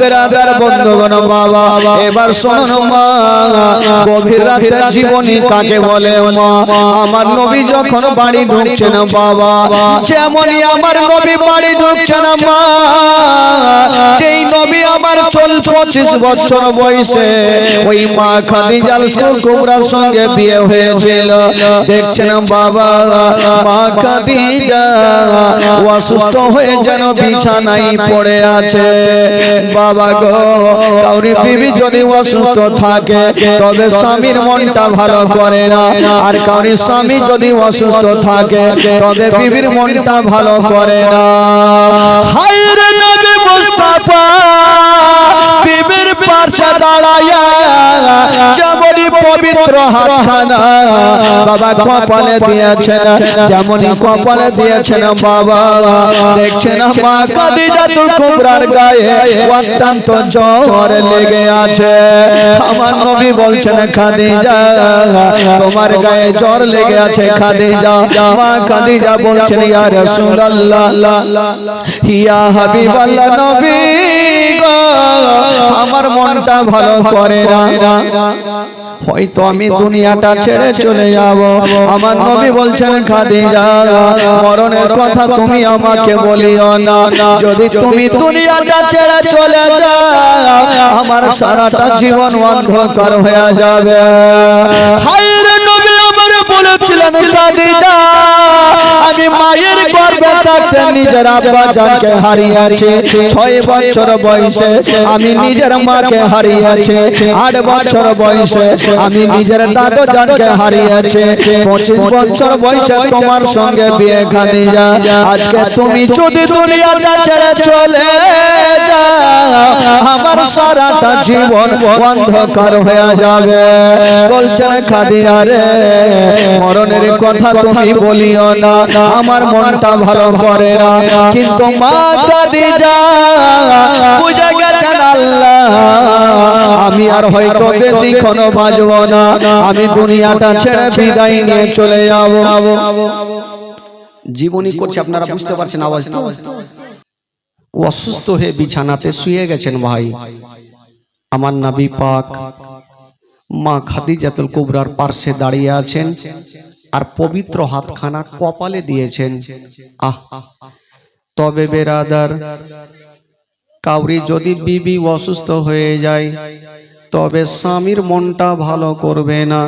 বেরাদার বন্ধুগণ বাবা এবার শুনুন মা, গভীর রাতে জীবনী কাকে বলে মা? আমার নবী যখন বাড়ি ঢুকছেন বাবা, যেমনই আমার নবী বাড়ি ঢুকছেন মা, যেই নবী আমার 25 বছর বয়সে ওই মা খাদিজা কুবরার সঙ্গে বিয়ে হয়েছিল। দেখছেন বাবা মা খাদিজা অসুস্থ হয়ে যেন বিছানায় পড়ে আছে। বাবা গো, কাউরি বিবি যদি অসুস্থ থাকে তবে স্বামীর মনটা ভালো করে না, আর কাউরি স্বামী যদি অসুস্থ থাকে তবে বিবির মনটা ভালো করে না। হায়রে নবী মুস্তাফা বিবির পাশে দাঁড়ায়া যেমনই পবিত্র হাতখানা বাবা কপালে দিয়েছেন, যেমনই কপালে দিয়েছেন বাবা, দেখছেন মা খাদিজাতুল কুবরার গায়ে অত্যন্ত জ্বর লেগে আছে। আমার নবী বলছেন খাদিজা তোমার গায়ে জ্বর লেগে আছে খাদিজা। মা খাদিজা বলছেন ইয়া রাসূলুল্লাহ ইয়া হাবিবাল্লাহ নবী গো, আমার মনটা ভালো করে না, হয়তো আমি দুনিয়াটা ছেড়ে চলে যাব। আমার নবী বলছেন খাদিজা মরণের কথা তুমি আমাকে বলিও না, যদি তুমি দুনিয়াটা ছেড়ে চলে যাও আমার সারাটা জীবন অন্ধকার হয়ে যাবে। হায়রে নবী আমার বলেছিলেন খাদিজা আমি মায়ের গর্ভে থাকতে নিজের আব্বা জানকে হারিয়েছি 6 বছর বয়সে, আমি নিজের মাকে হারিয়েছি 8 বছর বয়সে, আমি নিজের দাদু জানকে হারিয়েছি 25 বছর বয়সে তোমার সঙ্গে বিয়ে খাদিজা। আজকে তুমি যদি দুনিয়াটা ছেড়ে চলে যাও আমার সারাটা জীবন অন্ধকার হয়ে যাবে। বলছেন খাদিজা রে মরণের কথা তুমি বলিও না, আমার মনটা ভালো করে না। কিন্তু মা খাদিজা বুঝে গেছেন আল্লাহ আমি আর হয়তো বেশিক্ষণ বাঁচব না, আমি দুনিয়াটা ছেড়ে বিদায় নিয়ে চলে যাব। জীবনী করছে, আপনারা বুঝতে পারছেন আওয়াজ তো? অসুস্থ হয়ে বিছানাতে শুয়ে গেছেন ভাই। আমার নবী পাক মা খাদিজাতুল কুবরার পাশে দাঁড়িয়ে আছেন আর পবিত্র হাতখানা কপালে দিয়েছেন। তবে বেরাদার কাউরি যদি বিবি অসুস্থ হয়ে যায় তবে স্বামীর মনটা ভালো করবে না,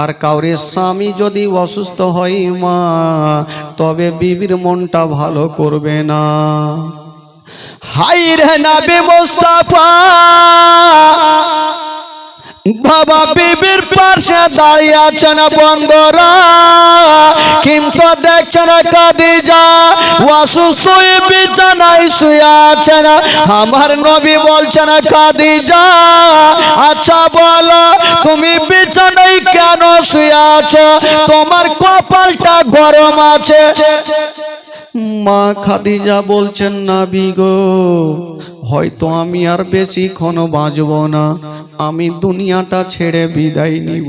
আর কাউরে স্বামী যদি অসুস্থ হয় মা তবে বিবির মনটা ভালো করবে না। হায়রে নবী মুস্তাফা বাবা বিবির পাশে দাঁড়িয়ে আছেন বন্ধুরা, কিন্তু দেখছেন খাদিজা অসুস্থ হয়ে বিছানায় শুয়ে আছেন। আমার নবী বলছেন খাদিজা আচ্ছা বলো তুমি বিছানায় কেন শুয়ে আছো, তোমার কপালটা গরম আছে? মা খাদিজা বলছেন নবী গো হয়তো আমি আর বেশিক্ষণ বাঁচব না, আমি দুনিয়াটা ছেড়ে বিদায় নিব।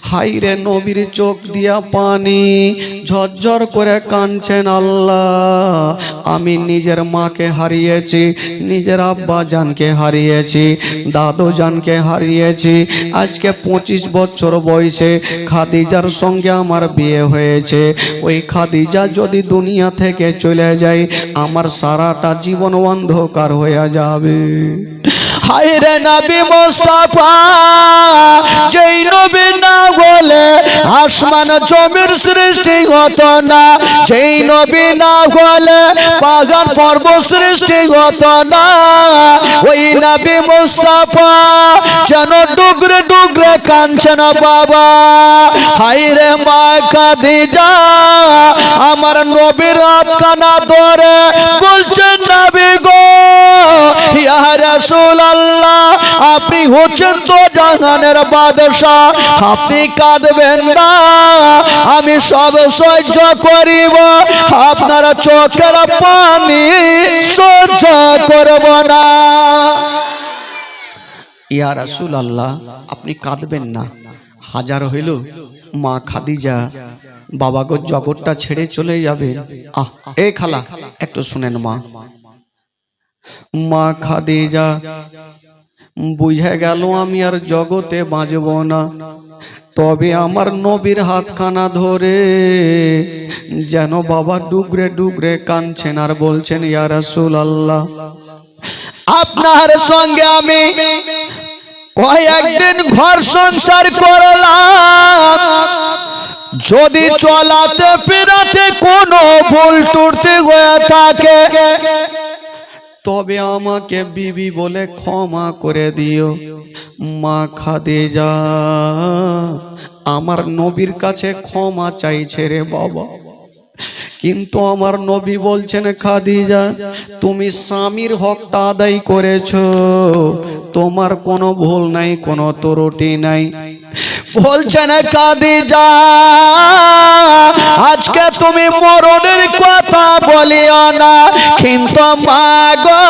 হায়রে নবীর চোখ দিয়া পানি ঝরঝর করে কাঁদছেন আল্লাহ আমি নিজের মাকে হারিয়েছি, নিজের আব্বা জানকে হারিয়েছি, দাদু জানকে হারিয়েছি। আজকে 25 বছর বয়সে খাদিজার সঙ্গে আমার বিয়ে হয়েছে। ওই খাদিজা যদি দুনিয়া থেকে চলে যায় আমার সারাটা জীবন অন্ধকার হয়ে যাবে। হায়রে নবী মুস্তাফা যেই নবী না বলে আসমান জমির সৃষ্টি হতো না, যেই নবী না বলে পাহাড় পর্বত সৃষ্টি হতো না, ওই নবী মুস্তাফা যেন ডুগরে ডুগরে কাঁদছেন বাবা। হায়রে মা খাদিজা আমার নবীর হাতখানা ধরে বলছেন নবী গো ইয়া রাসূলুল্লাহ আপনি হচ্ছেন তো জাহানের বাদশা, আপনি কাঁদবেন না, আমি সব সহ্য করিব, আপনার চোখের পানি সহ্য করব না। ইয়া রাসূলুল্লাহ আপনি কাঁদবেন না, হাজার হইল মা খাদিজা বাবা গো জগৎটা ছেড়ে চলে যাবে। এ খালা একটু শুনেন মা, মা খাদিজা বুঝে গেল আমি আর জগতে বাঁচব না, তবে আমার নবীর হাতখানা ধরে যেন বাবা ডুগরে ডুগরে কাঁদছেন আর বলছেন, ইয়া রাসূলুল্লাহ, আপনার সঙ্গে আমি কয়েকদিন ঘর সংসার করলাম, যদি চলাতে ফেরাতে কোনো ভুল টুটি হয়ে থাকে তবে আমাকে বিবি বলে ক্ষমা করে দিও। মা খাদিজা আমার নবীর কাছে ক্ষমা চাইছে রে বাবা, কিন্তু আমার নবী বলছেন, খাদিজা তুমি স্বামীর হকটা আদায় করেছো, তোমার কোনো ভুল নাই, কোনো ত্রুটি নাই। বলছেন খাদিজা আজকে তুমি মরণের কথা বলিও না, কিন্তু মা গো,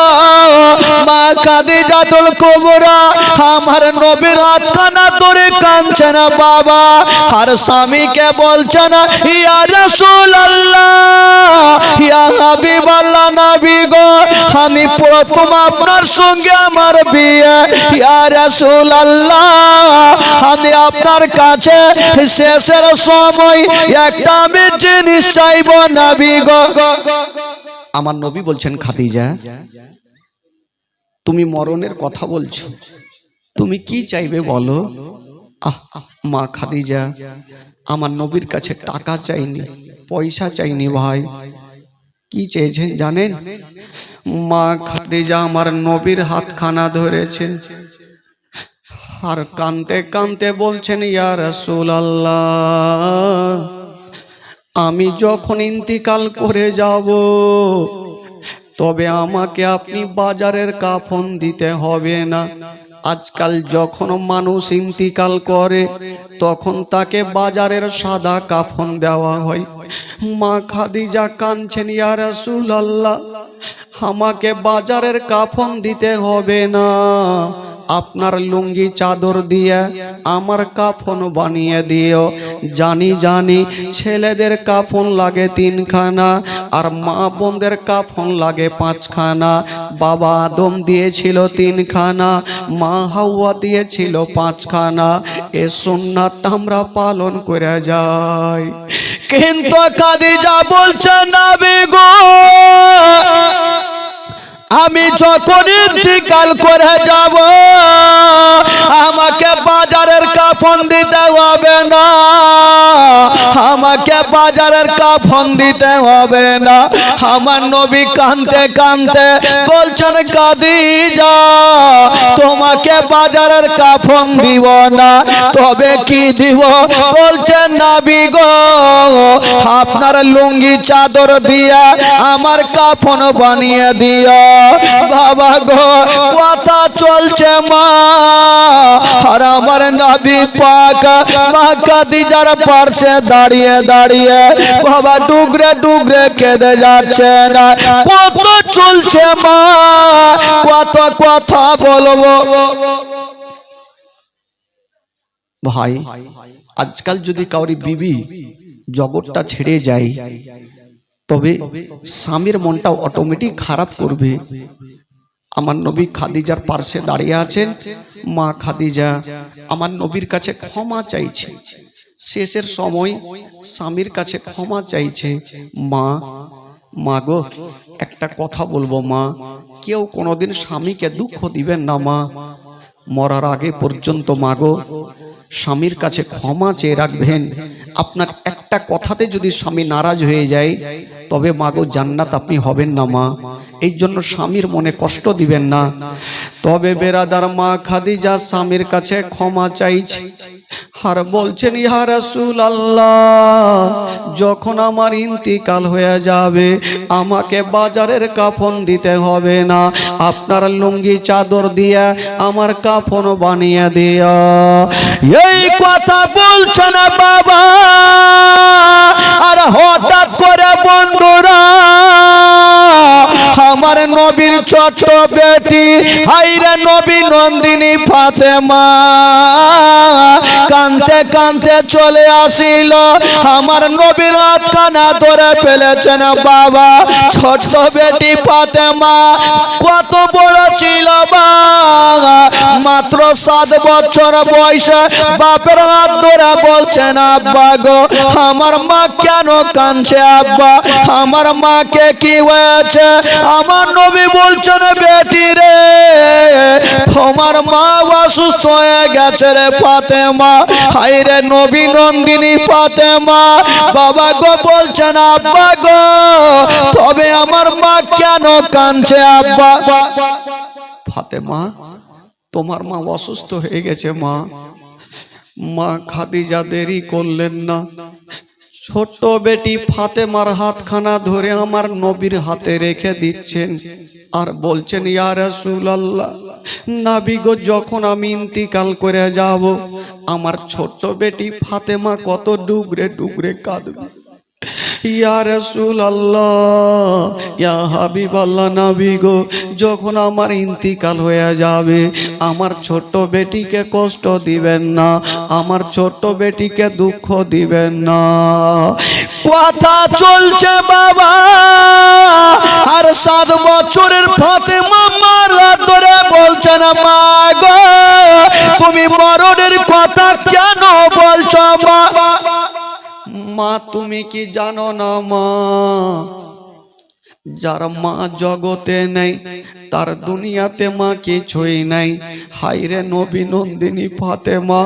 মা খাদিজাতুল কুবরা আমার নবীর হাতখানা ধরে কাঁদছেন বাবা, আর স্বামীকে বলছেন, ইয়া রাসূলুল্লাহ, ইয়া হাবিবাল্লাহ, নবী গো আমি প্রথম আপনার সঙ্গে আমার বিয়ে, ইয়া রাসূলুল্লাহ আমি আপনার কাছে শেষের সময় একটা আমি জিনিস চাইবো নবী গো। আমার নবী বলছেন, খাদিজা তুমি মরণের কথা বলছো, তুমি কি চাইবে বলো। মা খাদিজা আমার নবীর কাছে টাকা চাইনি, পয়সা চাইনি ভাই, কি চেয়েছেন জানেন? মা খাদিজা আমার নবীর হাতখানা ধরেছেন আর কাঁদতে কাঁদতে বলছেন, ইয়া রাসূলুল্লাহ আমি যখন ইন্তিকাল করে যাব তবে আমাকে আপনি বাজারের কাফন দিতে হবে না। আজকাল যখন মানুষ ইন্তিকাল করে তখন তাকে বাজারের সাদা কাফন দেওয়া হয়। মা খাদিজা কাঁদছেন, ইয়া রাসূলুল্লাহ আমাকে বাজারের কাফন দিতে হবে না, আপনার লুঙ্গি চাদর দিয়ে আমার কাফন বানিয়ে দিও। জানি জানি ছেলেদের কাফন লাগে 3 খানা আর মা বোনদের কাফন লাগে 5 খানা। বাবা আদম দিয়েছিল 3 খানা, মা হাওয়া দিয়েছিল 5 খানা। এ সুন্নাতটা আমরা পালন করে যাই। কিন্তু খাদিজা বলছে, নবী গো আমি যখন ইন্তিকাল করে যাব আমাকে বাজারের কাফন দিতে হবে না, আমাকে বাজারের কাফন দিতে হবে না। আমার নবী কাঁদতে কাঁদতে বলছেন, খাদিজা তোমাকে বাজারের কাফন দিব না, তবে কি দিব? বলছেন, নবী গো আপনার লুঙ্গি চাদর দিয়া আমার কাফন বানিয়ে দিও। বাবা গো কথা চলছে মা, আর আমার নবী পাক মা খাদিজার পাশে দাঁড়িয়ে দাঁড়িয়ে বাবা ডুগরে ডুগরে কেঁদে যাচ্ছে না। কত চলছে মা, কত কথা বলবো ভাই। আজকাল যদি কাউরি বিবি জগৎটা ছেড়ে যায় তবে স্বামীর মনটা অটোমেটিক খারাপ করবে। আমার নবী খাদিজার পাশে দাঁড়িয়ে আছেন। মা খাদিজা আমার নবীর কাছে ক্ষমা চাইছে, শেষের সময় স্বামীর কাছে ক্ষমা চাইছে। মা গো একটা কথা বলবো মা, কেউ কোনোদিন স্বামীকে দুঃখ দিবেন না মা, মরার আগে পর্যন্ত মা গো স্বামীর কাছে ক্ষমা চেয়ে রাখবেন। আপনার একটা কথাতে যদি স্বামী নারাজ হয়ে যায় তবে মাগো জান্নাত আপনি হবেন না মা, এই জন্য স্বামীর মনে কষ্ট দিবেন না। তবে বেরাদার মা খাদিজা স্বামীর কাছে ক্ষমা চাইছে আর বলছেন, ইয়া রাসূলুল্লাহ যখন আমার ইন্তিকাল হয়ে যাবে আমাকে বাজারের কাফন দিতে হবে না, আপনার লুঙ্গি চাদর দিয়ে আমার কাফন বানিয়ে দিও। এই কথা বলছেন বাবা, আর হঠাৎ করে বন্ধুরা আমার নবীর ছোট্ট বেটি হাইরে নবী নন্দিনী ফাতেমা কানতে কানতে চলে আসিল আমার নবীর হাতখানা ধরে ফেলেছেন বাবা ছোট বেটি ফাতেমা কত বড় ছিল বাবা মাত্র 7 বছর বয়সে বাপের হাত ধরে বলছেন আব্বা গো আমার মা কেন কাঁদছে আব্বা আমার মাকে কি হয়েছে আমার নবী বলছেন বেটি রে তোমার মা অসুস্থ হয়ে গেছে রে ফাতেমা হায় রে নবী নন্দিনী ফাতেমা বাবা গো বলছেন আব্বা গো তবে আমার মা কেন কাঁদছে আব্বা ফাতেমা তোমার মা অসুস্থ হয়ে গেছে মা মা খাদিজা দেরি করলেন না ছোট বেটি ফাতেমার হাতখানা ধরে আমার নবীর হাতে রেখে দিচ্ছেন আর বলছেন ইয়া রাসূলুল্লাহ নবী গো যখন আমি ইন্তিকাল করে যাব আমার ছোট বেটি ফাতেমা কত ডুগরে ডুগরে কাঁদবে ইয়া রাসূলুল্লাহ ইয়া হাবিবাল্লাহ নবী গো যখন আমার ইন্তিকাল হয়ে যাবে আমার ছোট বেটিকে কষ্ট দিবেন না আমার ছোট বেটিকে দুঃখ দিবেন না কথা চলছে বাবা আর 7 বছরের ফাতেমা মার ধরে বলছেন মা গো তুমি মরণের কথা কেন বলছো মা মা তুমি কি জানো না মা যার মা জগতে নেই তার দুনিয়াতে মা কিছুই নাই হায়রে নবী নন্দিনী ফাতেমা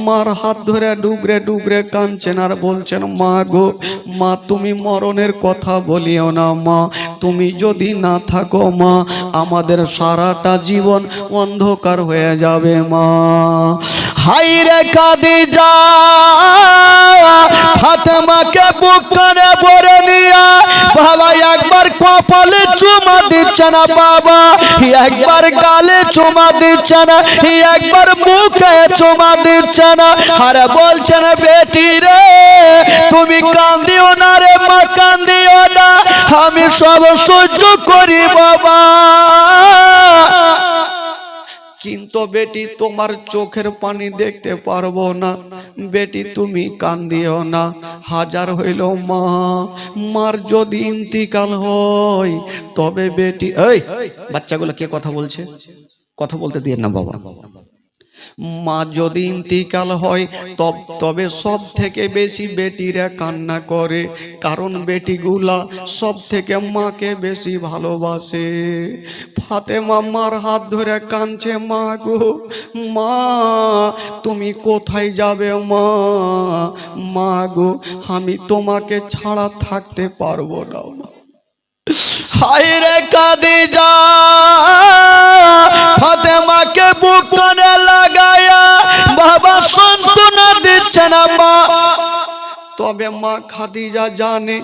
মার হাত ধরে ডুগরে ডুগরে কাঁদছেন আর বলছেন মা গো মা তুমি মরণের কথা বলিও না মা তুমি যদি না থাকো মা আমাদের সারাটা জীবন অন্ধকার হয়ে যাবে মা হায়রে খাদিজা ফাতেমাকে বুক কানে ভরে নিয়া বাবা একবার কপালে চুমা দিচ্ছে না বাবা একবার গালে চুমা দিচ্ছে না একবার মুখে চুমা দিচ্ছে না আর বলছেন বেটি রে তুমি কান্দিও না রে মা কান্দিও না আমি সব সহ্য করি বাবা কিন্তু বেটি তোমার চোখের পানি দেখতে পারবো না বেটি তুমি কান্দিও না হাজার হইল মা মার যদি ইন্তিকাল হয় তবে বেটি এই বাচ্চাগুলো কে কথা বলছে কথা বলতে দিয়ে না বাবা মা যদি ইন্তিকাল হয় তবে সব থেকে বেশি বেটিরা কান্না করে কারণ বেটিগুলা সব থেকে মাকে বেশি ভালোবাসে ফাতেমা মার হাত ধরে কাঁদছে মা গো মা তুমি কোথায় যাবে মা মা গো আমি তোমাকে ছাড়া থাকতে পারবো না হায়রে খাদিজা ফাতেমাকে বুক কানে লাগায়া বাবা সান্ত্বনা দিচ্ছেন মা তবে মা খাদিজা জানে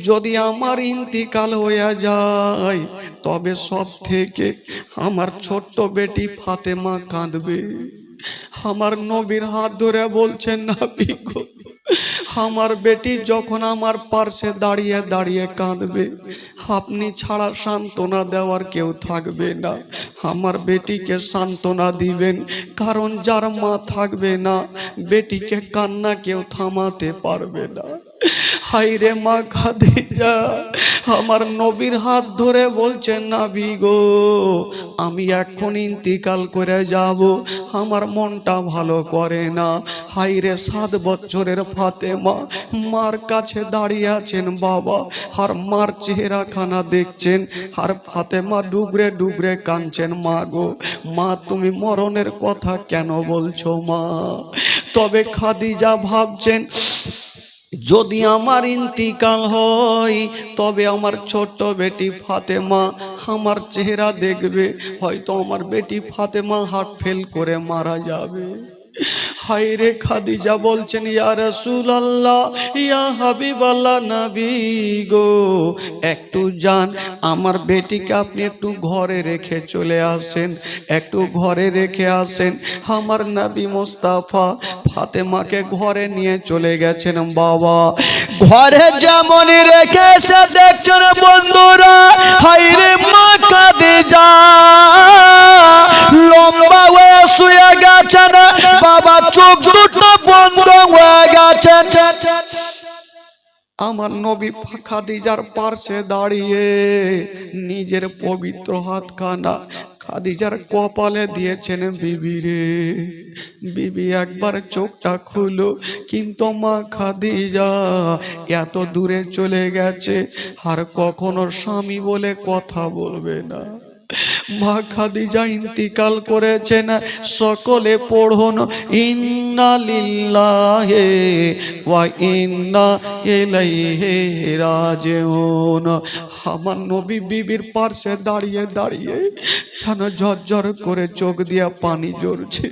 যদি আমার ইন্তিকাল হয়ে যায় তবে সব থেকে আমার ছোট্ট বেটি ফাতেমা কাঁদবে আমার নবীর হাত ধরে বলছেন নবী গো আমার বেটি যখন আমার পাশে দাঁড়িয়ে দাঁড়িয়ে কাঁদবে আপনি ছাড়া সান্ত্বনা দেওয়ার কেউ থাকবে না আমার বেটিকে সান্ত্বনা দিবেন কারণ যার মা থাকবে না বেটিকে কান্না কেউ থামাতে পারবে না হায়রে মা খাদিজা আমার নবীর হাত ধরে বলছেন নবী গো আমি এখন ইন্তিকাল করে যাব আমার মনটা ভালো করে না হায়রে 7 বছরের ফাতেমা মার কাছে দাঁড়িয়ে আছেন বাবা আর মার চেহারাখানা দেখছেন আর ফাতেমা ডুগরে ডুগরে কাঁদছেন মা গো মা তুমি মরণের কথা কেন বলছো মা তবে খাদিজা ভাবছেন যদি আমার ইন্তিকাল হয় তবে আমার ছোট্ট বেটি ফাতেমা আমার চেহারা দেখবে হয়তো আমার বেটি ফাতেমা হার্ট ফেল করে মারা যাবে হায়রে খাদিজা বলছেন ইয়া রাসূলুল্লাহ ইয়া হাবিবাল্লাহ নবী গো একটু যান আমার বেটিকে আপনি একটু ঘরে রেখে চলে আসেন একটু ঘরে রেখে আসেন আমার নবী মুস্তাফা ফাতেমাকে ঘরে নিয়ে চলে গেছেন বাবা ঘরে যেমন রেখে এসে দেখছেন বন্ধুরা হায়রে মা খাদিজা লম্বা হয়ে শুয়ে গেছেন বাবা চোখ দুটো আমার নবী খাদিজার পার্শ্বে দাঁড়িয়ে নিজের পবিত্র হাতখানা খাদিজার কপালে দিয়েছেন। বিবি রে, বিবি একবার চোখটা খুলো। কিন্তু মা খাদিজা এত দূরে চলে গেছে, আর কখনো স্বামী বলে কথা বলবে না। মা খাদিজা ইন্তিকাল করেছেন। সকলে পড়ুন ইন্না লিল্লাহি ওয়া ইন্না ইলাইহি রাজিউন। আমার নবী বিবির পাশে দাঁড়িয়ে দাঁড়িয়ে যেন ঝরঝর করে চোখ দিয়া পানি ঝরছে।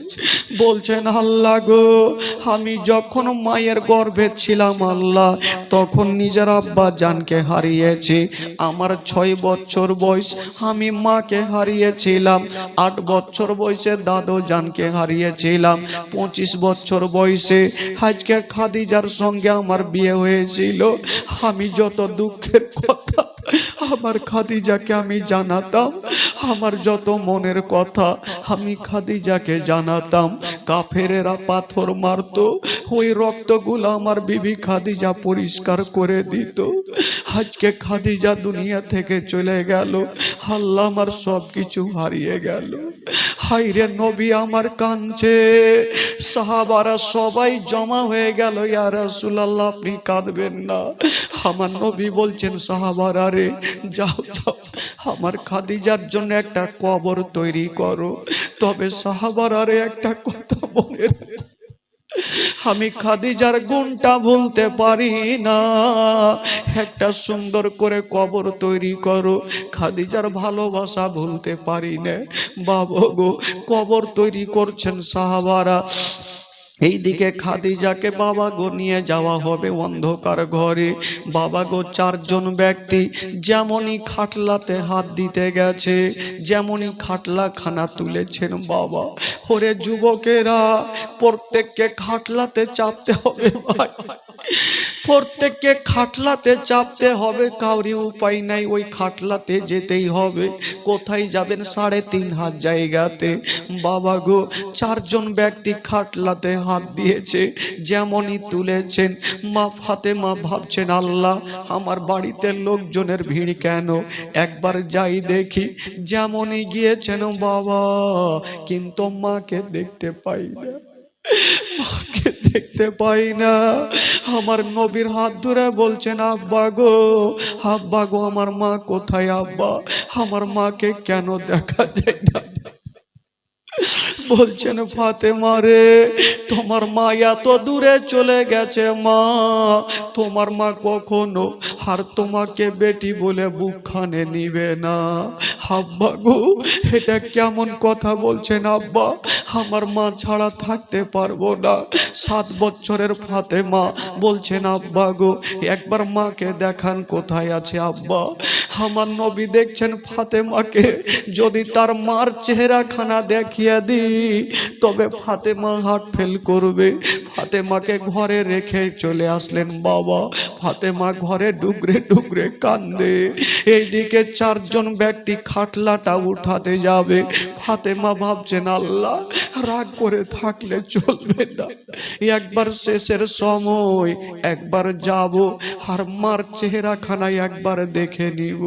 বলছেন, আল্লাহ গো, আমি যখন মায়ের গর্ভে ছিলাম আল্লাহ, তখন নিজের আব্বা জানকে হারিয়েছি। আমার 6 বছর বয়স, আমি মাকে হারিয়েছিলাম। 8 বছর বয়সে দাদু জানকে হারিয়েছিলাম। 25 বছর বয়সে আজকে খাদিজার সঙ্গে আমার বিয়ে হয়েছিল। আমি যত দুঃখের কথা আমার খাদিজাকে আমি জানাতাম, আমার যত মনের কথা আমি খাদিজাকে জানাতাম। কাফেরেরা পাথর মারতো, ওই রক্তগুলো আমার বিবি খাদিজা পরিষ্কার করে দিত। আজকে খাদিজা দুনিয়া থেকে চলে গেল, আল্লাহ আমার সব কিছু হারিয়ে গেল। হায়রে নবী আমার কাঁদছে। সাহাবারা সবাই জমা হয়ে গেল, ইয়া রাসূলুল্লাহ আপনি কাঁদবেন না। আমার নবী বলছেন, সাহাবারা রে, যাও যাও আমার খাদিজার জন্য একটা কবর তৈরি করো। তবে সাহাবারা রে, একটা কথা মনে রাখো, আমি খাদিজার গুণটা ভুলতে পারি না। একটা সুন্দর করে কবর তৈরি করো। খাদিজার ভালোবাসা ভুলতে পারি না। বাবা গো, কবর তৈরি করছেন সাহাবারা। এইদিকে খাদিজাকে বাবা গো নিয়ে যাওয়া হবে অন্ধকার ঘরে। বাবা গো 4 জন ব্যক্তি যেমনই খাটলাতে হাত দিতে গেছে, যেমনই খাটলা খানা তুলেছেন, বাবা ওরে যুবকেরা, প্রত্যেককে খাটলাতে চাপতে হবে ভাই, প্রত্যেককে খাটলাতে চাপতে হবে। কাউরি উপায় নাই, ওই খাটলাতে যেতেই হবে। কোথায় যাবেন? 3.5 হাত জায়গাতে। বাবা গো 4 জন ব্যক্তি খাটলাতে হাত দিয়েছে, যেমনই তুলেছেন মা ফাতেমা ভাবছেন, আল্লাহ আমার বাড়িতে লোকজনের ভিড় কেন, একবার যাই দেখি। যেমনই গিয়েছেন বাবা, কিন্তু মাকে দেখতে পাই না, মাকে দেখতে পাই না। আমার নবীর হাত ধরে বলছেন, আব্বা গো, আব্বা গো, আমার মা কোথায়? আব্বা আমার মাকে কেন দেখা যায় না? বলছেন, ফাতেমা রে, তোমার মা এত দূরে চলে গেছে মা, তোমার মা কখনো আর তোমাকে বেটি বলে বুকখানে নিবে না। আব্বা গো, এটা কেমন কথা বলছেন আব্বা? আমার মা ছাড়া থাকতে পারবো না। 7 বছরের ফাতেমা বলছেন, আব্বা গো একবার মাকে দেখান কোথায় আছে আব্বা। আমার নবী দেখছেন ফাতেমাকে যদি তার মার চেহারাখানা দেখিয়ে দিই, তবে ফাতেমা হার্ট ফেল করবে। ফাতেমাকে ঘরে রেখে চলে আসলেন বাবা। ফাতেমা ঘরে ডুগরে ডুগরে কান্দে। এইদিকে 4 জন ব্যক্তি খাটলাটা উঠাতে যাবে। ফাতেমা ভাবছেন, আল্লাহ রাগ করে থাকলে চলবে না, একবার শেষের সময় একবার যাব আর মার চেহারাখানায় একবার দেখে নিব।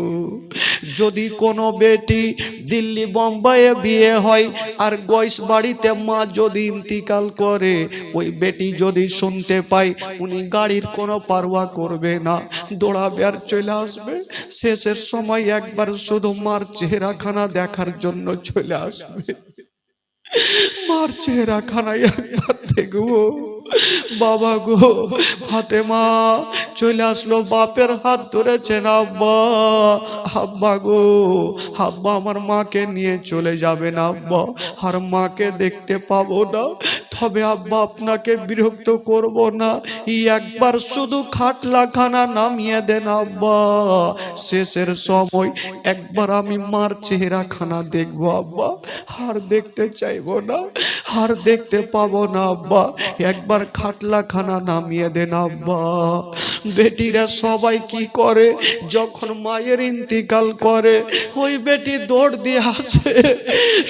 যদি কোনো বেটি দিল্লি বোম্বাইয়ে বিয়ে হয় আর গয়েশ বাড়িতে মা যদি ইন্তিকাল করে, ওই বেটি যদি শুনতে পায়, উনি গাড়ির কোনো পারোয়া করবে না, দৌড়াবে আর চলে আসবে। শেষের সময় একবার শুধু মার চেহারাখানা দেখার জন্য চলে আসবে। মার চেহারাখানায় একবার দেখবো। বাবা গো, ফাতেমা চলে আসলো, বাপের হাত ধরেছেন, আব্বা, আব্বা গো, আব্বা আমার মাকে নিয়ে চলে যাবেন আব্বা, আর মাকে দেখতে পাবো না। তবে আব্বা আপনাকে বিরক্ত করব না, একবার শুধু খাটলাখানা নামিয়ে দেন আব্বা। শেষের সময় একবার আমি মার চেহারাখানা দেখবো আব্বা, আর দেখতে চাইবো না, আর দেখতে পাবো না আব্বা। একবার খাটলাখানা নামিয়ে দেন আব্বা। বেটিরা সবাই কি করে, যখন মায়ের ইন্তিকাল করে ওই বেটি দৌড় দিয়ে আসে,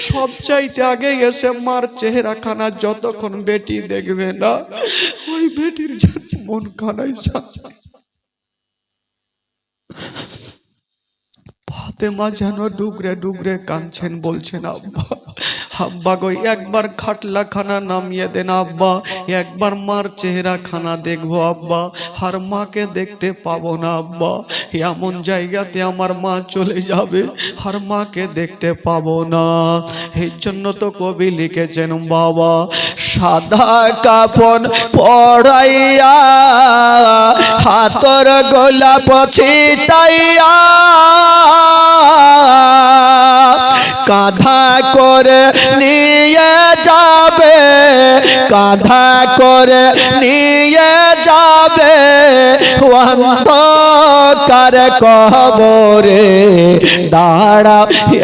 সবচাইতে আগে এসে মার চেহারাখানা যতক্ষণ বেটি দেখবে না, ওই বেটির মন কানাই ফাতেমা যেন ডুগরে ডুগরে কাঁদছেন, বলছেন আব্বা আব্বা গো একবার খাটলা খানা নামিয়ে দেন আব্বা, একবার মার চেহারা খানা দেখবো আব্বা, আর মাকে দেখতে পাবো না আব্বা, এমন জায়গাতে আমার মা চলে যাবে আর মাকে দেখতে পাবো না। এই জন্য তো কবি লিখেছেন বাবা, সাদা কাপন পড়াইয়া হাতর গোলাপ ছিটাইয়া কাঁধা করে নিয়ে যাবে, কাঁধা করে নিয়ে যাবে অন্ধকার কবরে। দাঁড়া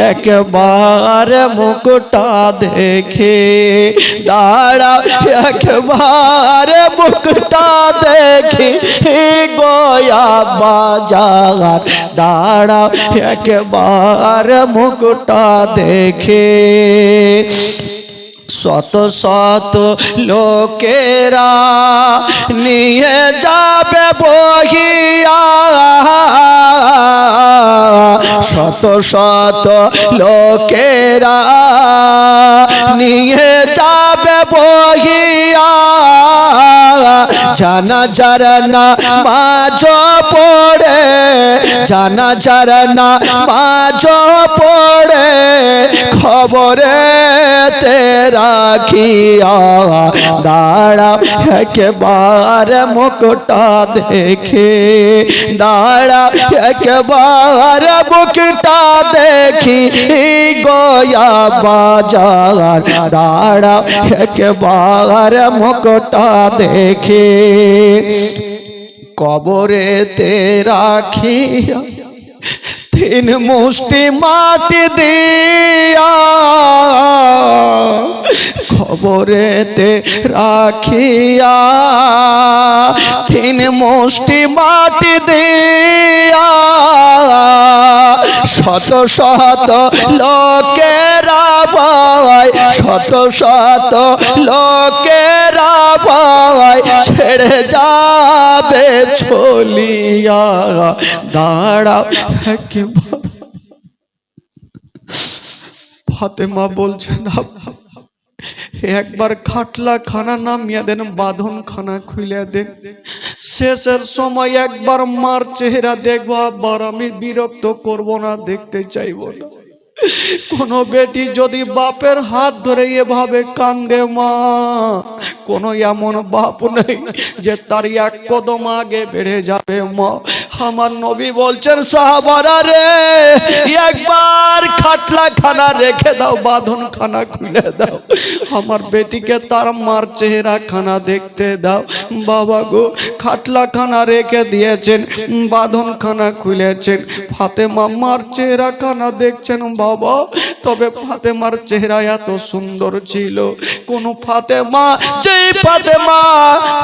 একবার মুখটা দেখে, দাঁড়া একবার মুখটা দেখি গয়া বাজার, দাঁড়া একবার মুখটা দেখে। শত শত লোকেরা নিয়ে যাবে বহিয়া, শত শত লোকেরা নিয়ে যাবে বহিয়া, জানাজার নামাজ পড়ে, জানাজার নামাজ পড়ে খবরে রাখিয়া, দাঁড়া একবার মুখটা দেখে, দাঁড়া একবার মুখটা দেখি গয়া বাজার, দাঁড়া একবার মুখটা দেখে। কবরেতে রাখিয়া তিন মুষ্টি মাটি দিয়া, কবরেতে রাখিয়া তিন মুষ্টি মাটি দিয়া, শত শত লোকেরা পায়, শত শত লোকেরা পায় ছেড়ে যাবে চলিয়া, দাঁড়া একবার। ফাতেমা বলছেন একবার খাটলা খানা নামিয়ে দেন, বাঁধন খানা খুলে দেন, শেষের সময় একবার মার চেহারা দেখবো, আবার আমি বিরক্ত করব না, দেখতে চাইবো না। কোনো বেটি যদি বাপের হাত ধরে এভাবে কান্দে মা, কোনো এমন বাপ নেই যে তার এক কদম আগে বেড়ে যাবে মা। আমার নবী বলছেন সাহাবারা রে, একবার খাটলা খানা রেখে দাও, বাঁধন খানা খুলে দাও, আমার বেটিকে তার মার চেহারা খানা দেখতে দাও। বাবা গো, খাটলা খানা রেখে দিয়েছেন, বাঁধন খানা খুলেছেন, ফাতেমা মার চেহারা খানা দেখছেন বাবা। তবে ফাতেমার চেহারা এত সুন্দর ছিল, কোন ফাতেমা, যে ফাতেমা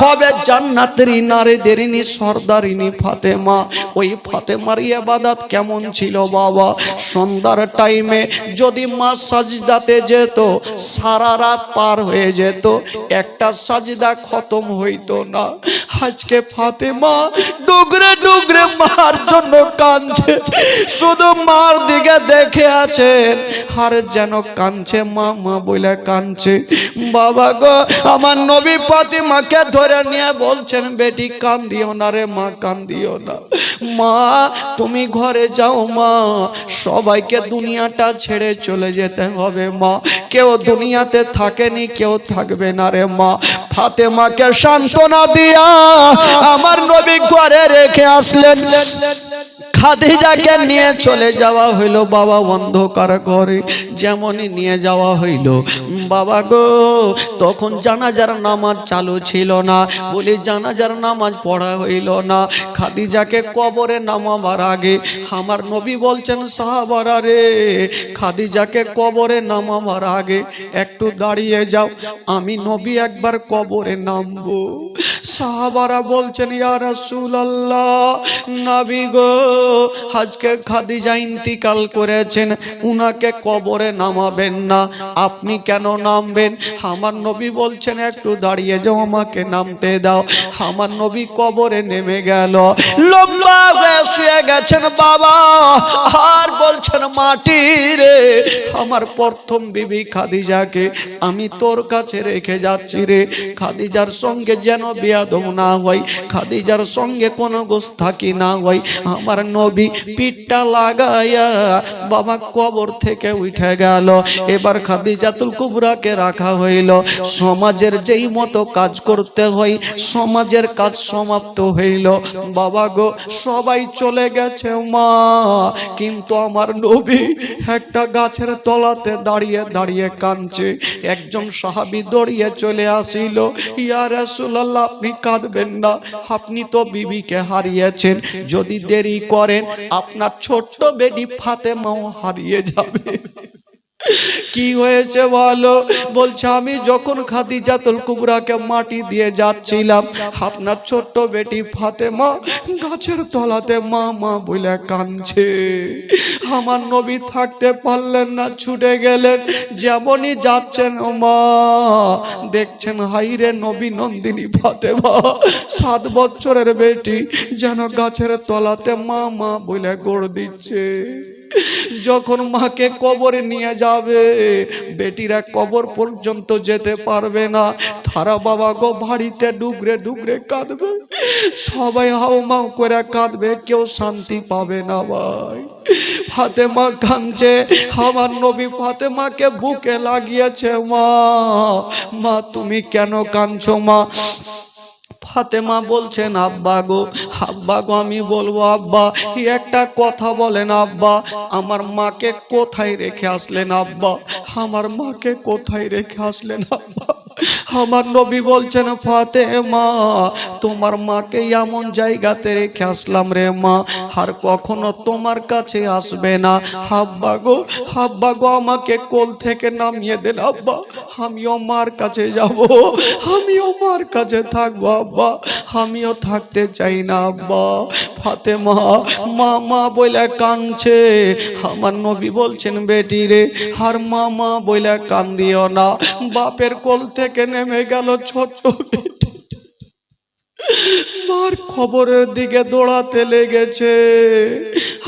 হবে জান্নাতের নারীদেরই সর্দারিনী ফাতেমা, ওই ফাতেমার ইবাদত কেমন ছিল বাবা। সন্ধ্যার টাইমে যদি মা সাজদাতে যেত, সারা রাত পার হয়ে যেত, একটা সাজদা খতম হইতো না। আজকে ফাতেমা ডুগরে ডুগরে মার জন্য কাঁদছে, শুধু মার দিকে দেখে আছেন আর যেন কাঁদছে, মা মা বলে কাঁদছে। বাবা গো, আমার নবী ফাতেমাকে ধরে নিয়ে বলছেন বেটি কান্দিও না রে মা, কান্দিও না মা, তুমি ঘরে যাও মা, সবাইকে দুনিয়াটা ছেড়ে চলে যেতে হবে মা, কেউ দুনিয়াতে থাকেনি, কেউ থাকবে না রে মা। ফাতেমাকে সান্ত্বনা দিয়া আমার নবী ঘরে রেখে আসলেন। খাদিজাকে নিয়ে চলে যাওয়া হইল বাবা অন্ধকার ঘরে, যেমনই নিয়ে যাওয়া হইল বাবা গো, তখন জানাজার নামাজ চালু ছিল না, বলি জানাজার নামাজ পড়া হইল না। খাদিজাকে কবরে নামাবার আগে আমার নবী বলছেন সাহাবারা রে, খাদিজাকে কবরে নামাবার আগে একটু দাঁড়িয়ে যাও, আমি নবী একবার কবরে নামবো। সাহাবারা বলছেন ইয়া রাসূলুল্লাহ, নবী গো গো আজকে খাদিজা ইন্তিকাল করেছেন, উনাকে কবরে নামাবেন না, আপনি কেন নামবেন? আমার নবী বলছেন একটু দাঁড়িয়ে যাও, আমাকে নামতে দাও। আমার নবী কবরে নেমে গেল, লম্বা হয়ে শুয়ে গেছেন বাবা, আর বলছেন মাটি রে, আমার প্রথম বিবি খাদিজাকে আমি তোর কাছে রেখে যাচ্ছি রে। খাদিজার সঙ্গে যেন বেয়াদব না হয়, খাদিজার সঙ্গে কোনো গোস্তাকি না হয়। আমার নবী পিঠটা লাগাইয়া বাবা কবর থেকে উঠে গেল। এবার খাদিজাতুল কুবরাকে রাখা হইল। সমাজের যেই মতো কাজ করতে হয়, সমাজের কাজ সমাপ্ত হইল। বাবা গো সবাই চলে গেছে মা, কিন্তু আমার নবী একটা গাছের তলাতে দাঁড়িয়ে দাঁড়িয়ে কাঁদছে। একজন সাহাবী দৌড়িয়ে চলে আসিল, ইয়া রাসূলুল্লাহ আপনি কাঁদবেন না, আপনি তো বিবিকে হারিয়েছেন, যদি দেরি করেন আপনার ছোট্ট বেটি ফাতেমাও হারিয়ে যাবে। কি হয়েছে বলো? বলছে আমি যখন খাদিজাতুল কুবরাকে মাটি দিয়ে যাচ্ছিলাম, আপনার ছোট্ট বেটি ফাতেমা গাছের তলাতে মা মা বলে কাঁদছে। আমার নবী থাকতে পারলেন না, ছুটে গেলেন। যেমনই যাচ্ছেন মা দেখছেন হাইরে নবী নন্দিনী ফাতেমা 7 বছরের বেটি যেন গাছের তলাতে মা মা বলে গোড় দিচ্ছে। যখন মাকে কবরে নিয়ে যাবে, বেটিরা কবর পর্যন্ত যেতে পারবে না, তারা বাবা গো বাড়িতে ডুগরে ডুগরে কাঁদবে, সবাই হাউমাউ করে কাঁদবে, কেউ শান্তি পাবে না ভাই। ফাতেমা কাঁদছে, আমার নবী ফাতেমাকে বুকে লাগিয়েছে। মা মা তুমি কেন কাঁদছো মা? ফাতেমা বলছেন আব্বা গো আমি বলবো আব্বা, একটা কথা বলেন আব্বা, আমার মাকে কোথায় রেখে আসলেন আব্বা, আমার মাকে কোথায় রেখে আসলেন আব্বা? আমার নবী বলছেন ফাতেমা তোমার মাকে এমন জায়গাতে রেখে আসলাম রে মা, আর কখনো তোমার কাছে আসবে না। আব্বা গো আমাকে কোল থেকে নামিয়ে দেন আব্বা, আমিও মার কাছে যাব, আমিও মার কাছে থাকবো আব্বা, আমিও থাকতে চাই না আব্বা। ফাতেমা মা মা বলে কাঁদছে। আমার নবী বলছেন বেটি রে আর মা মা বলে কান্দিও না। বাপের কোল থেকে নেমে গেল ছোট্ট বেটি, মার খবরের দিকে দৌড়াতে লেগেছে।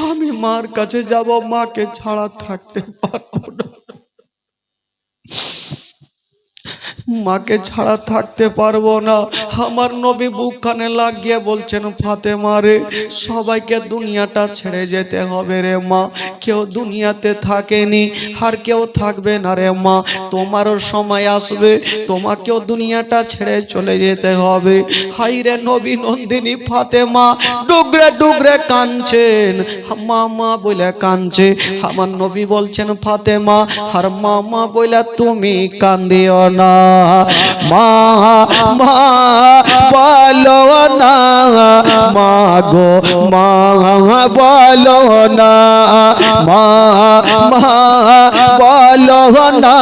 আমি মার কাছে যাব, মাকে ছাড়া থাকতে পারবো না, মাকে ছাড়া থাকতে পারবো না। আমার নবী বুকখানে লাগিয়ে বলছেন ফাতেমা রে, সবাইকে দুনিয়াটা ছেড়ে যেতে হবে রে মা, কেউ দুনিয়াতে থাকেনি আর কেউ থাকবে না রে মা, তোমারও সময় আসবে, তোমাকেও দুনিয়াটা ছেড়ে চলে যেতে হবে। হাই রে নবী নন্দিনী ফাতেমা ডুগরে ডুগরে কাঁদছেন, মা মা বলে কাঁদছে। আমার নবী বলছেন ফাতেমা আর মা মা বলে তুমি কান্দিও না, মা মা বলো না, মা গো মা বলো না, মা মা বলো না,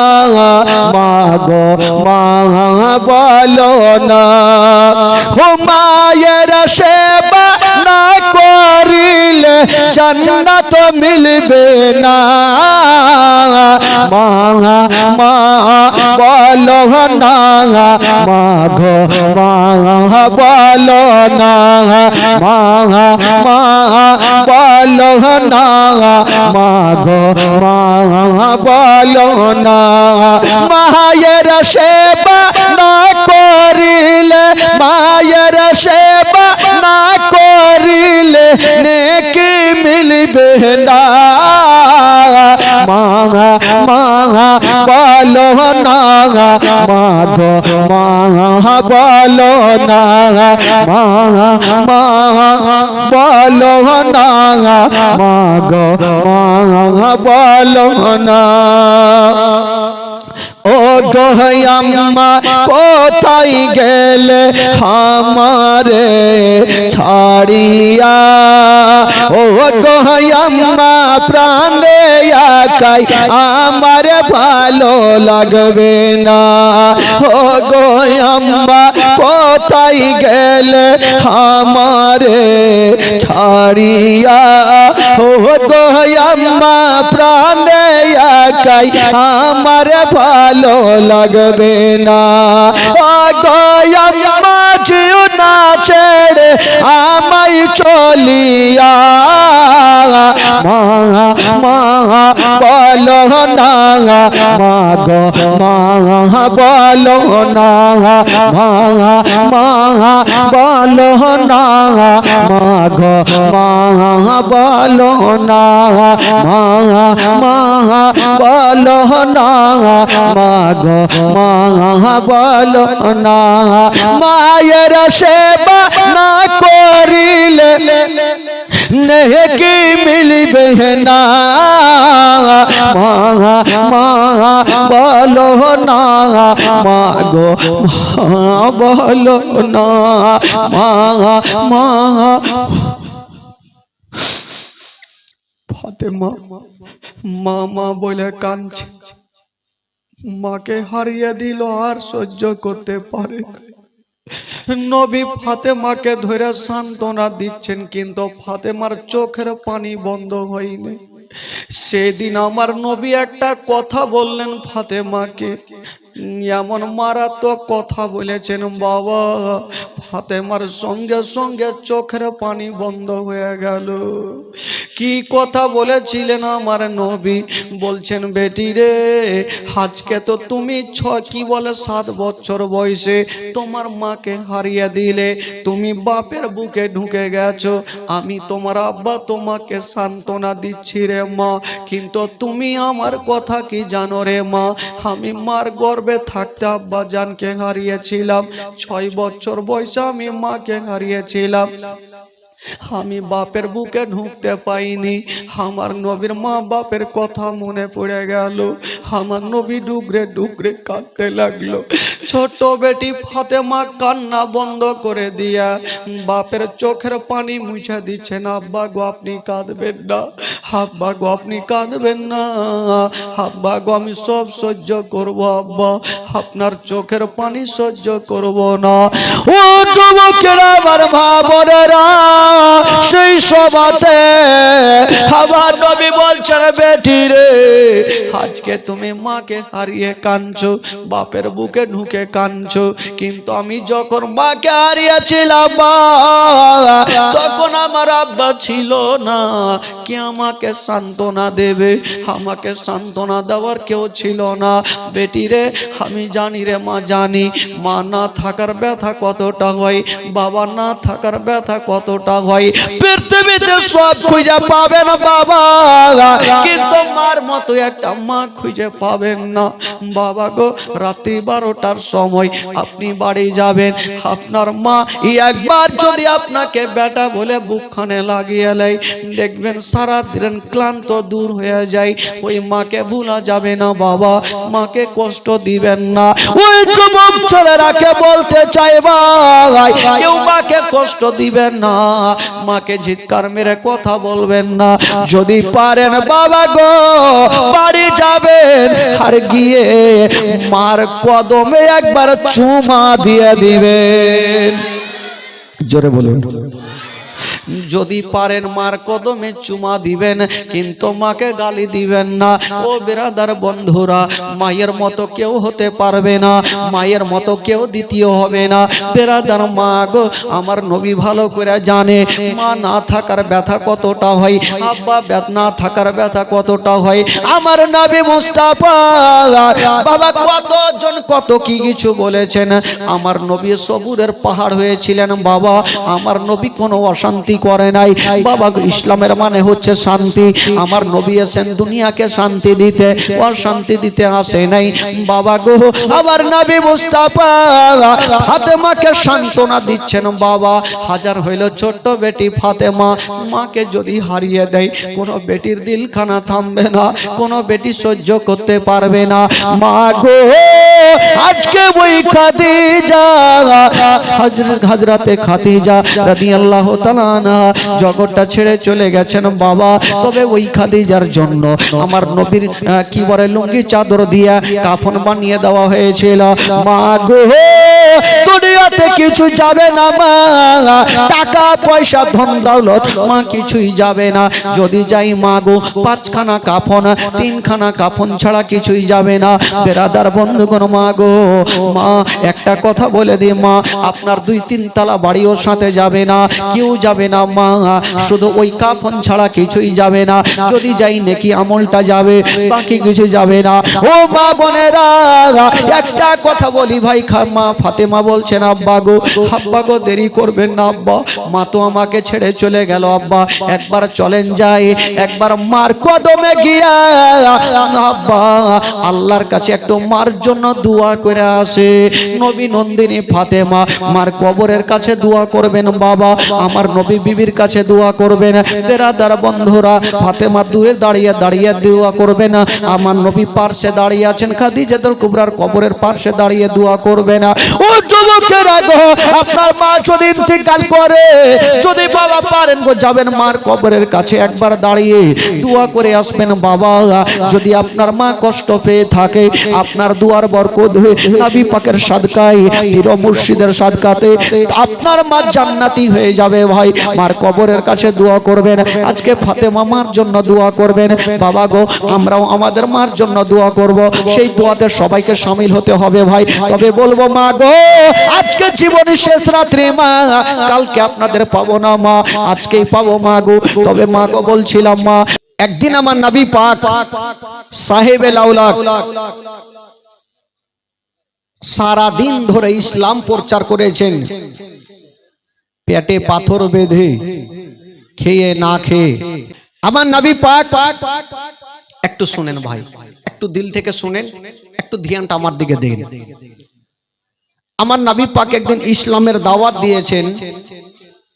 মা গো মা বলো না। ও মায়ের সেবা না করিলে জান্নাত মিলবে না, মা মা বলো না, মা গো মা বলো না, মা মা বলো না, মা গো মা বলো না। মায়ের সেবা না করিলে, মায়ের সেবা না করিলে নেকি মিলবে না, মা মা বলো না, মা গো মা বলো না, মা মা বলো না, মা গো মা বলো না। ও গোয়াম্মা কোথায় গেলে আমারে ছাড়িয়া, ও গোয়াম্মা প্রাণে একাই আমারে ভালো লাগবে না, ও গোয়াম্মা কোথায় গেলে আমারে ছাড়িয়া, ও গোয়াম্মা প্রাণে একাই আমারে ভালো লাগবে না, ও গোয়াম্মা জিও না ছেড়ে আমায় চলিয়া, মা মা বলো না, মা গো মা বলো না, মা মা বলো না, মা গো মা বলো না, মা মা বলো না, মা গো মা বলো না, মায়ের সেবা না করিলে নেকি মিলবে না, মা মা বলো না, মা গো মা বলো না, মা মা। ফাতেমা মা মা বলে কাঁদছে, মাকে হারিয়ে দিল, আর সহ্য করতে পারে না। নবী ফাতেমাকে ধরে সান্ত্বনা দিচ্ছেন, কিন্তু ফাতেমার চোখের পানি বন্ধ হয়নি। সেদিন আমার নবী একটা কথা বললেন ফাতেমাকে, এমন মারাত্মক কথা বলেছেন বাবা, ফাতেমার সঙ্গে সঙ্গে চোখের পানি বন্ধ হয়ে গেল। কি কথা বলেছিলেন আমার নবী? বলছেন, বেটি রে, আজকে তো তুমি 7 বছর বয়সে তোমার মাকে হারিয়ে দিলে, তুমি বাপের বুকে ঢুকে গেছো। আমি তোমার আব্বা তোমাকে সান্ত্বনা দিচ্ছি রে মা, কিন্তু তুমি আমার কথা কি জানো রে মা? আমি মার গর্ভে থাকতে আব্বা জানকে হারিয়েছিলাম, 6 বছর বয়সে আমি মাকে হারিয়েছিলাম। আমি বাপের বুকে ঢুকতে পাইনি। আমার নবীর মা বাপের কথা মনে পড়ে গেল। আমার নবী ডুগরে ডুগরে কাঁদতে লাগলো। ছোট বেটি ফাতেমা কান্না বন্ধ করে দিয়া বাপের চোখের পানি মুছে দিচ্ছেন। আব্বা গো আপনি কাঁদবেন না, আব্বা গো আপনি কাঁদবেন না, আব্বা গো আমি সব সহ্য করব, আব্বা আপনার চোখের পানি সহ্য করব না। ও যুবকেরা আমার ভাবরেরা, সেই সভাতে আমার নবী বলছেন, বেটি রে, আজকে তুমি মাকে হারিয়ে কাঁদছো, বাপের বুকে ঢুকে কাঁদছো, কিন্তু আমি যখন মাকে হারিয়েছিলাম তখন আমার আব্বা ছিল না। কে আমাকে সান্ত্বনা দেবে? আমাকে সান্ত্বনা দেওয়ার কেউ ছিল না। বেটি রে, আমি জানি রে মা, জানি মা না থাকার ব্যথা কতটা হয়, বাবা না থাকার ব্যথা কতটা হয়। পৃথিবীতে সব খুঁজে পাবেন বাবা, কিন্তু মার মতো একটা মা খুঁজে পাবেন না। বাবা গো, রাত্রি 12টার সময় আপনি বাড়ি যাবেন, আপনার মা একবার যদি আপনাকে বেটা বলে বুকখানে লাগিয়ে নেয়, দেখবেন সারা দিন ক্লান্ত দূর হয়ে যায়। ওই মাকে ভুলা যাবে না বাবা, মাকে কষ্ট দিবেন না। ওই যুবক ছেলেরাকে বলতে চাই ভাই, কেউ মাকে কষ্ট দিবেন না, মাকে ঝিৎকার মেরে কথা বলবেন না। যদি পারেন বাবা গো, বাড়ি যাবেন আর গিয়ে মার কদমে একবার চুমা দিয়ে দিবেন। জোরে বলুন। যদি পারেন মার কদমে চুমা দিবেন, কিন্তু মাকে গালি দিবেন না। ও বিরাদার বন্ধুরা, মায়ের মতো কেউ হতে পারবে না, মায়ের মতো কেউ দ্বিতীয় হবে না। বিরাদার মা গো, আমার নবী ভালো করে জানে মা না থাকার ব্যথা কতটা হয়, আব্বা না থাকার ব্যথা কতটা হয়। আমার নবী মুস্তাফা বাবা কতজন কত কি কিছু বলেছেন। আমার নবী সবুরের পাহাড় হয়েছিলেন বাবা। আমার নবী কোনো অশান্তি করে নাই বাবা। ইসলামের মানে হচ্ছে শান্তি। আমার নবী এসেছেন দুনিয়াকে শান্তি দিতে, অশান্তি দিতে আসে নাই বাবা গো। আমার নবী মুস্তাফা ফাতেমাকে সান্ত্বনা দিচ্ছেন বাবা। হাজার হইল ছোট্ট বেটি ফাতেমা, মাকে যদি হারিয়ে দেয়, কোনো বেটির দিলখানা থামবে না, কোনো বেটি সহ্য করতে পারবে না। মা গো আজকে ওই খাদিজা হযরতে খাদিজা রাদিয়াল্লাহু তাআলা আনহা জগৎটা ছেড়ে চলে গেছেন বাবা। তবে ওই খাদিজার জন্য আমার নবীর কি বলে লুঙ্গি চাদর দিয়া কাফন বানিয়ে দেওয়া হয়েছিল। মা গো দুনিয়াতে কিছু যাবে না মা, টাকা পয়সা ধন দৌলত মা কিছুই যাবে না। যদি যাই মা গো 5খানা কাফন 3খানা কাফন ছাড়া কিছুই যাবে না। বেরাদার বন্ধুগণ মা গো মা একটা কথা বলে দি মা, আপনার 2-3 তলা বাড়িও সাথে যাবে না, কেউ যাবে না মা, শুধু ওই কাফন ছাড়া কিছুই যাবে না। যদি যাই নাকি আমলটা যাবে, বাকি কিছু যাবে না। ও মা বোনেরা একটা কথা বলি ভাই, মা ফাতেমা বলছেন আব্বা গো দেরি করবেন না আব্বা, মা তো আমাকে ছেড়ে চলে গেল আব্বা, একবার চলেন যাই, একবার মার কদমে গিয়া আব্বা আল্লাহর কাছে একটু মার জন্য দোয়া করে আসে। নবী নন্দিনী ফাতেমা মার কবরের কাছে দোয়া করবেন বাবা, আমার নবী বিবির কাছে দোয়া করবেন। বেরাদার বন্ধুরা ফাতেমা দূরে দাঁড়িয়ে দাঁড়িয়ে দোয়া করবেন, আমার নবী পার্শ্বে দাঁড়িয়ে আছেন, খাদিজাতুল কুবরার কবরের পার্শ্বে দাঁড়িয়ে দোয়া করবেন। ও যুবকেরা গো, আপনার মা যদি ইন্তেকাল করে, যদি বাবা পারেন গো যাবেন মার কবরের কাছে একবার দাঁড়িয়ে দোয়া করে আসবেন বাবা। যদি আপনার মা কষ্ট পেয়ে থাকে, আপনার দুয়ার বরকত হয়ে নবী পাকের সাদকায় পীর মুর্শিদের সাদকাতে আপনার মা জান্নাতি হয়ে যাবে ভাই। মার কবরের কাছে দোয়া করবেন। আজকে ফাতেমা মার জন্য দোয়া করবেন বাবা গো, আমরাও আমাদের মার জন্য দোয়া করব, সেই দোয়াতে সবাইকে শামিল হতে হবে ভাই। তবে বলবো মা গো আজকে জীবনের শেষ রাত্রি মা, কালকে আপনাদের পাবো না মা, আজকেই পাবো মা গো। তবে মা গো বলছিলাম মা, একদিন আমার নবী পাক সাহেবে লাউলাক সারা দিন ধরে ইসলাম প্রচার করেছেন, পেটে পাথর বেঁধে খেয়ে না খেয়ে। আমার নবী পাক একটু শুনেন ভাই, একটু দিল থেকে শুনেন, একটু ধ্যানটা আমার দিকে দেন। আমার নবী পাক একদিন ইসলামের দাওয়াত দিয়েছেন,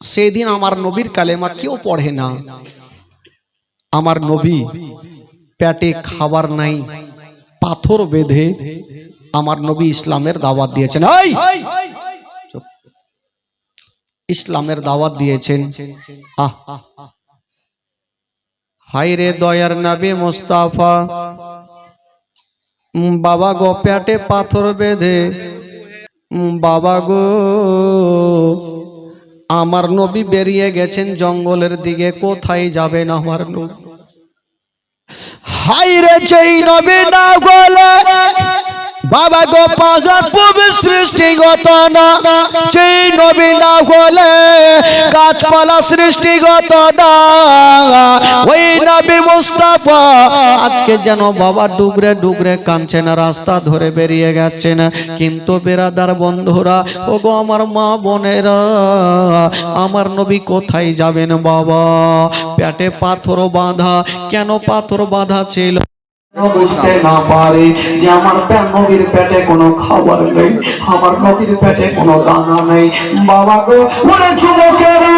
সেদিন আমার নবীর কালেমা কেউ পড়ে না। আমার নবী পেটে খাবার নাই, পাথর বেঁধে আমার নবী ইসলামের দাওয়াত দিয়েছেন। ইসলামের দাওয়াত দিয়েছেন। হায় রে দয়ার নবী মুস্তাফা, বাবা গো পেটে পাথর বেঁধে, বাবা গো আমার নবী বেরিয়ে গেছেন জঙ্গলের দিকে, কোথায় যাবেন আমার নবী? হায় রে যেই নবী না গলে বাবা গো পাগল পবি সৃষ্টিগত না, সেই নবী না হলে গাছপালা সৃষ্টিগত না, ওই নবী মুস্তাফা আজকে যেন বাবা ডুগরে ডুগরে কাঁদছেন, রাস্তা ধরে বেরিয়ে গেছেন। কিন্তু বেরাদার বন্ধুরা, ও গো আমার মা বোনেরা, আমার নবী কোথায় যাবেন বাবা? পেটে পাথর বাঁধা। কেন পাথর বাঁধা ছিল? বুঝতে না পারে যে আমার নবীর পেটে কোনো খাবার নেই, আমার নবীর পেটে কোনো দানা নেই। বাবা গো ওরে যুবকেরা,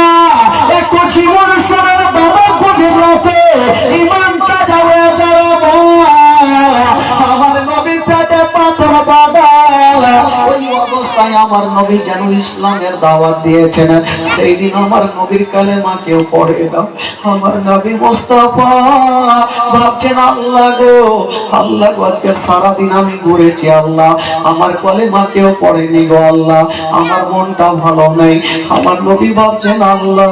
একটু জীবন শুনে বাবা গভীর রাতে ইমানটা যাবে যাবে, আমার নবীর পেটে পাথর বাঁধা। ওই অবস্থায় আমার নবী যেন ইসলামের দাওয়াত দিয়েছেন, সেই দিন আমার নবীর কালেমা কেউ পড়ে না। আমার নবী মুস্তাফা ভাবছেন আল্লাহ গো, আল্লাহ গো আজকে সারাদিন আমি ঘুরেছি আল্লাহ, আমার কালেমা কেউ পড়েনি গো আল্লাহ, আমার মনটা ভালো নেই। আমার নবী ভাবছেন আল্লাহ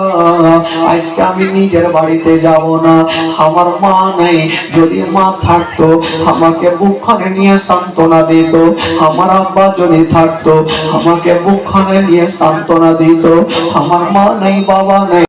আজকে আমি নিজের বাড়িতে যাব না, আমার মা নেই, যদি মা থাকতো আমাকে বুকখানে নিয়ে সান্ত্বনা দিত, আমার আব্বা যদি থাকতো আমাকে বুকখানে নিয়ে সান্ত্বনা দিত, আমার মা নেই, বাবা নেই।